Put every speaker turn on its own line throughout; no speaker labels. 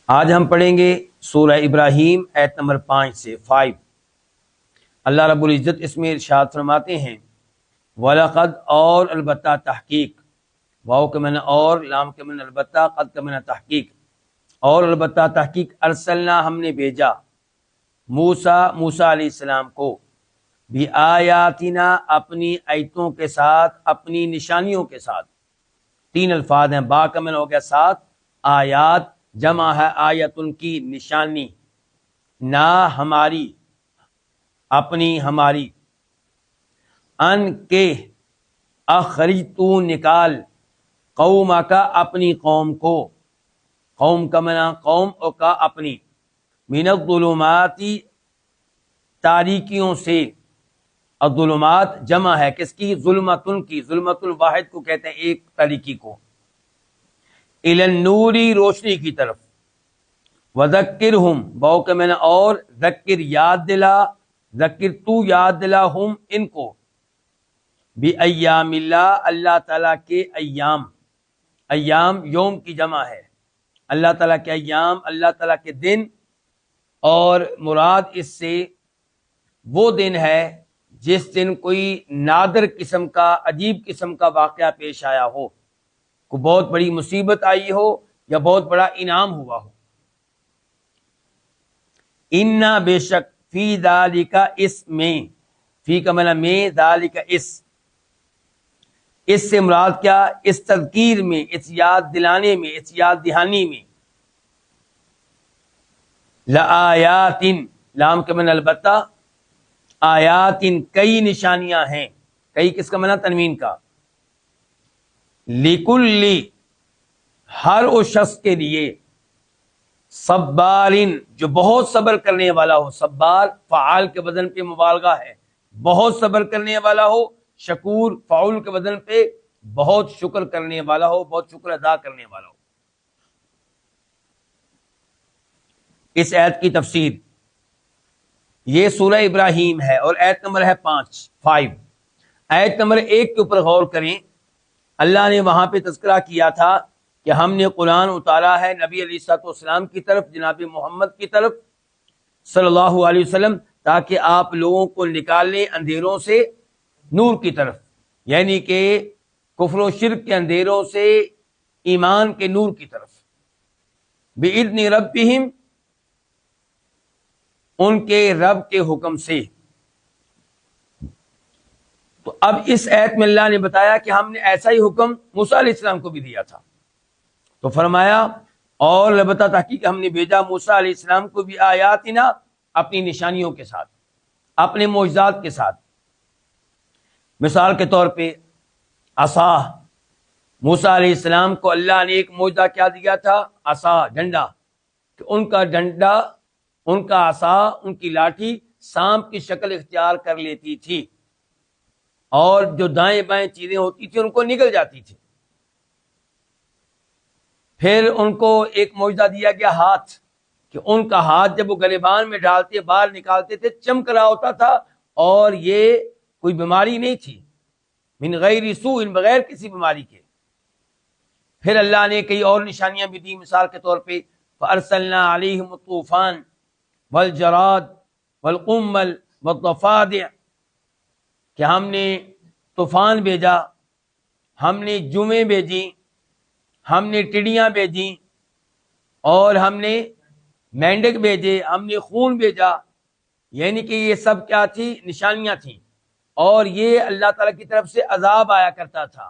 آج ہم پڑھیں گے سورہ ابراہیم آیت نمبر 5 سے 5۔ اللہ رب العزت اس میں ارشاد فرماتے ہیں وَلَقَدْ اور البتہ تحقیق، واو کے معنی اور، لام کے معنی البتہ، قد کے معنی تحقیق، اور البتہ تحقیق ارسلنا ہم نے بھیجا موسیٰ علیہ السلام کو بھی آیاتنا اپنی آیتوں کے ساتھ، اپنی نشانیوں کے ساتھ۔ تین الفاظ ہیں، با کا معنی ہو گیا ساتھ، آیات جمع ہے آیتن کی نشانی، نا ہماری، اپنی ہماری، ان کے اخرج تو نکال قوم کا اپنی قوم کو، قوم کا معنی قوم اور کا اپنی، من الظلماتی تاریکیوں سے، الظلمات جمع ہے کس کی؟ ظلمتن کی، ظلمت الواحد کو کہتے ہیں ایک تاریکی کو، الی النوری روشنی کی طرف، وذکرہم واو کے معنی اور، ذکر یاد دلا، ذکر تو یاد دلا ہم ان کو، بایام اللہ اللہ تعالیٰ کے ایام، ایام یوم کی جمع ہے، اللہ تعالیٰ کے ایام اللہ تعالیٰ کے دن، اور مراد اس سے وہ دن ہے جس دن کوئی نادر قسم کا، عجیب قسم کا واقعہ پیش آیا ہو، کوئی بہت بڑی مصیبت آئی ہو یا بہت بڑا انعام ہوا ہو۔ انا بے شک، فی ذالک اس میں، فی کا معنی میں، ذالک اس سے مراد کیا؟ اس تذکیر میں، اس یاد دلانے میں، اس یاد دہانی میں، لآیات، لام کے معنی البتہ، آیات کئی نشانیاں ہیں، کئی کس کا معنی؟ تنوین کا، لکل ہر اس شخص کے لیے، صبارن جو بہت صبر کرنے والا ہو، صبار فعال کے وزن پہ مبالغہ ہے، بہت صبر کرنے والا ہو، شکور فعول کے وزن پہ بہت شکر کرنے والا ہو، بہت شکر ادا کرنے والا ہو۔ اس آیت کی تفسیر، یہ سورہ ابراہیم ہے اور آیت نمبر ہے 5۔ آیت نمبر 1 کے اوپر غور کریں، اللہ نے وہاں پہ تذکرہ کیا تھا کہ ہم نے قرآن اتارا ہے نبی علیہ الصلوۃ والسلام کی طرف، جناب محمد کی طرف صلی اللہ علیہ وسلم، تاکہ آپ لوگوں کو نکال لیں اندھیروں سے نور کی طرف، یعنی کہ کفر و شرک کے اندھیروں سے ایمان کے نور کی طرف، بِإِذْنِ رَبِّهِمْ ان کے رب کے حکم سے۔ تو اب اس آیت میں اللہ نے بتایا کہ ہم نے ایسا ہی حکم موسیٰ علیہ السلام کو بھی دیا تھا، تو فرمایا اور البتہ تحقیق ہم نے بھیجا موسیٰ علیہ السلام کو بھی آیاتنا اپنی نشانیوں کے ساتھ، اپنے معجزات کے ساتھ۔ مثال کے طور پہ عصا، موسیٰ علیہ السلام کو اللہ نے ایک معجزہ کیا دیا تھا؟ عصا، ڈنڈا، کہ ان کا ڈنڈا، ان کا عصا، ان کی لاٹھی سانپ کی شکل اختیار کر لیتی تھی، اور جو دائیں بائیں چیزیں ہوتی تھی ان کو نگل جاتی تھی۔ پھر ان کو ایک معجزہ دیا گیا ہاتھ، کہ ان کا ہاتھ جب وہ گریبان میں ڈالتے باہر نکالتے تھے چمک رہا ہوتا تھا، اور یہ کوئی بیماری نہیں تھی، من غیر سوء، بغیر کسی بیماری کے۔ پھر اللہ نے کئی اور نشانیاں بھی دی، مثال کے طور پہ فَأَرْسَلْنَا عَلَيْهِمُ الطُّوفَانَ وَالْجَرَادَ وَالْقُمَّلَ وَالضَّفَادِعَ، کہ ہم نے طوفان بھیجا، ہم نے جوئیں بھیجی، ہم نے ٹڈیاں بھیجیں، اور ہم نے مینڈک بھیجے، ہم نے خون بھیجا، یعنی کہ یہ سب کیا تھی؟ نشانیاں تھیں، اور یہ اللہ تعالیٰ کی طرف سے عذاب آیا کرتا تھا،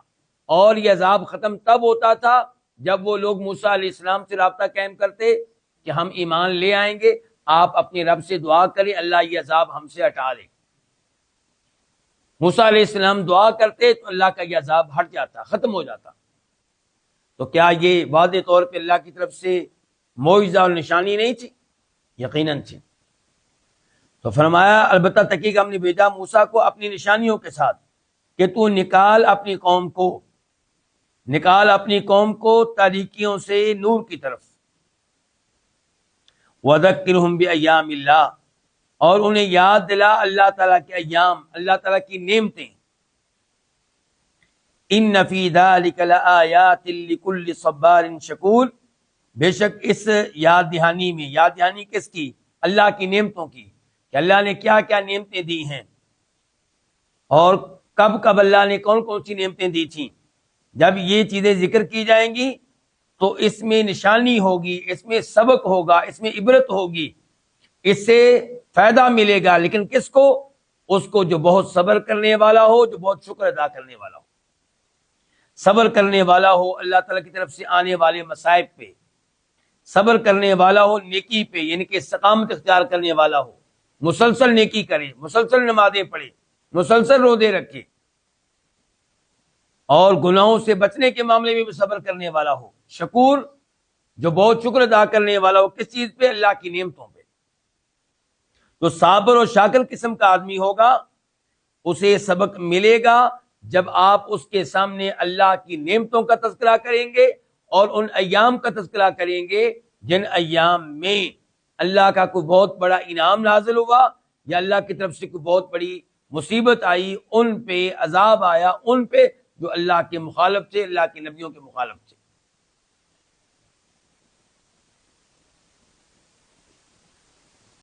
اور یہ عذاب ختم تب ہوتا تھا جب وہ لوگ موسیٰ علیہ السلام سے رابطہ قائم کرتے کہ ہم ایمان لے آئیں گے، آپ اپنے رب سے دعا کریں اللہ یہ عذاب ہم سے ہٹا لے۔ موسیٰ علیہ السلام دعا کرتے تو اللہ کا یہ عذاب ہٹ جاتا، ختم ہو جاتا۔ تو کیا یہ واضح طور پہ اللہ کی طرف سے معجزہ اور نشانی نہیں تھی؟ یقیناً تھی۔ تو فرمایا البتہ تحقیق ہم نے بھیجا موسیٰ کو اپنی نشانیوں کے ساتھ، کہ تو نکال اپنی قوم کو، نکال اپنی قوم کو تاریکیوں سے نور کی طرف، وذکرہم بایام اللہ، اور انہیں یاد دلا اللہ تعالیٰ کے ایام، اللہ تعالیٰ کی نعمتیں۔ ان فی ذلک لآیات لکل صبار شکور، بے شک اس یاد دہانی میں، یاد دہانی کس کی؟ اللہ کی نعمتوں کی، کہ اللہ نے کیا کیا نعمتیں دی ہیں اور کب کب اللہ نے کون کون سی نعمتیں دی تھیں۔ جب یہ چیزیں ذکر کی جائیں گی تو اس میں نشانی ہوگی، اس میں سبق ہوگا، اس میں عبرت ہوگی، اس سے فائدہ ملے گا، لیکن کس کو؟ اس کو جو بہت صبر کرنے والا ہو، جو بہت شکر ادا کرنے والا ہو، صبر کرنے والا ہو اللہ تعالیٰ کی طرف سے آنے والے مصائب پہ، صبر کرنے والا ہو نیکی پہ، یعنی کہ استقامت اختیار کرنے والا ہو، مسلسل نیکی کرے، مسلسل نمازیں پڑھے، مسلسل روزے رکھے، اور گناہوں سے بچنے کے معاملے میں بھی صبر کرنے والا ہو، شکور جو بہت شکر ادا کرنے والا ہو، کس چیز پہ؟ اللہ کی نعمتوں پہ۔ تو صابر اور شاکر قسم کا آدمی ہوگا، اسے سبق ملے گا جب آپ اس کے سامنے اللہ کی نعمتوں کا تذکرہ کریں گے اور ان ایام کا تذکرہ کریں گے جن ایام میں اللہ کا کوئی بہت بڑا انعام نازل ہوا یا اللہ کی طرف سے کوئی بہت بڑی مصیبت آئی، ان پہ عذاب آیا، ان پہ جو اللہ کے مخالف تھے، اللہ کے نبیوں کے مخالف تھے۔